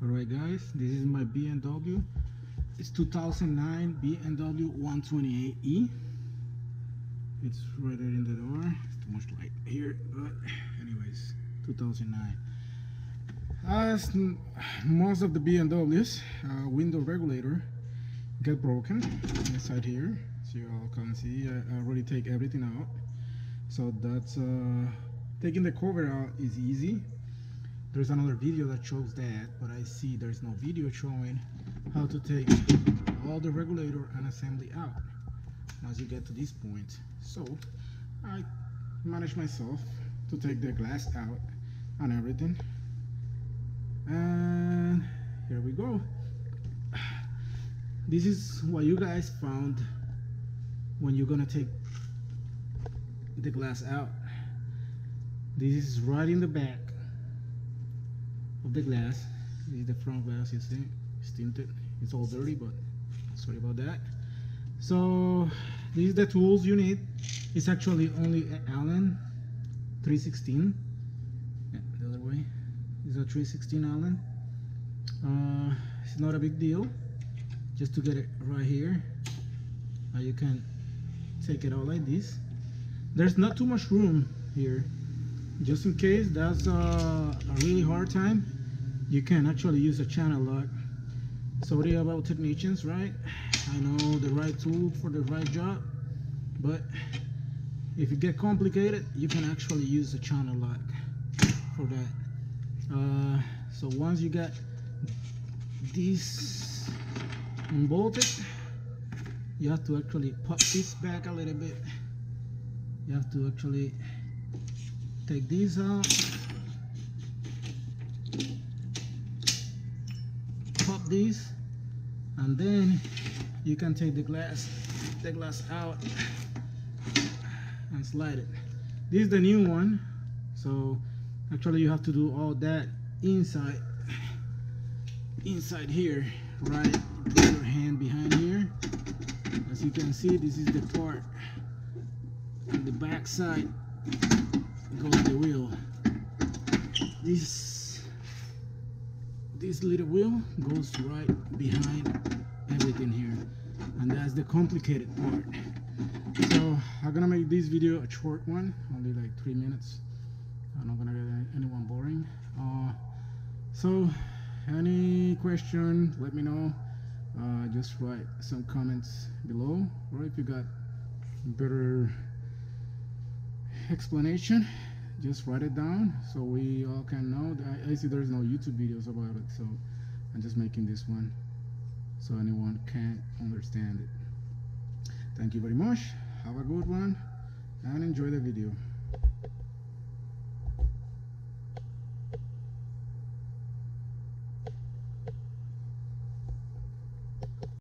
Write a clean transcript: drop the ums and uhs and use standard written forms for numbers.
Alright guys, this is my BMW. It's 2009 BMW 128e. It's right there in the door. It's too much light here, but anyways, 2009. As most of the BMWs, window regulator get broken inside here. So you all can see I already take everything out. So that's taking the cover out is easy. There's another video that shows that, but I see there's no video showing how to take all the regulator and assembly out once you get to this point. So I managed myself to take the glass out and everything, and here we go. This is what you guys found when you're gonna take the glass out. This is right in the back of the glass. This is the front glass, you see, it's tinted. It's all dirty, but sorry about that. So these are the tools you need. It's actually only an Allen 316. Yeah, the other way. It's a 316 Allen. It's not a big deal. Just to get it right here, you can take it out like this. There's not too much room here. Just in case that's a really hard time, you can actually use a channel lock. Sorry about technicians, right? I know the right tool for the right job, but if it get complicated, you can actually use a channel lock for that. So once you got this unbolted, you have to actually pop this back a little bit. You have to actually take these out, pop these, and then you can take the glass out and slide it. This is the new one, so actually you have to do all that inside here, right? Put your hand behind here. As you can see, this is the part on the back side goes the wheel. This little wheel goes right behind everything here, and that's the complicated part. So I'm gonna make this video a short one, only like 3 minutes. I'm not gonna get anyone boring. So any question, let me know. Just write some comments below, or if you got better explanation, just write it down so we all can know. I see there's no YouTube videos about it, so I'm just making this one so anyone can understand it. Thank you very much. Have a good one and enjoy the video.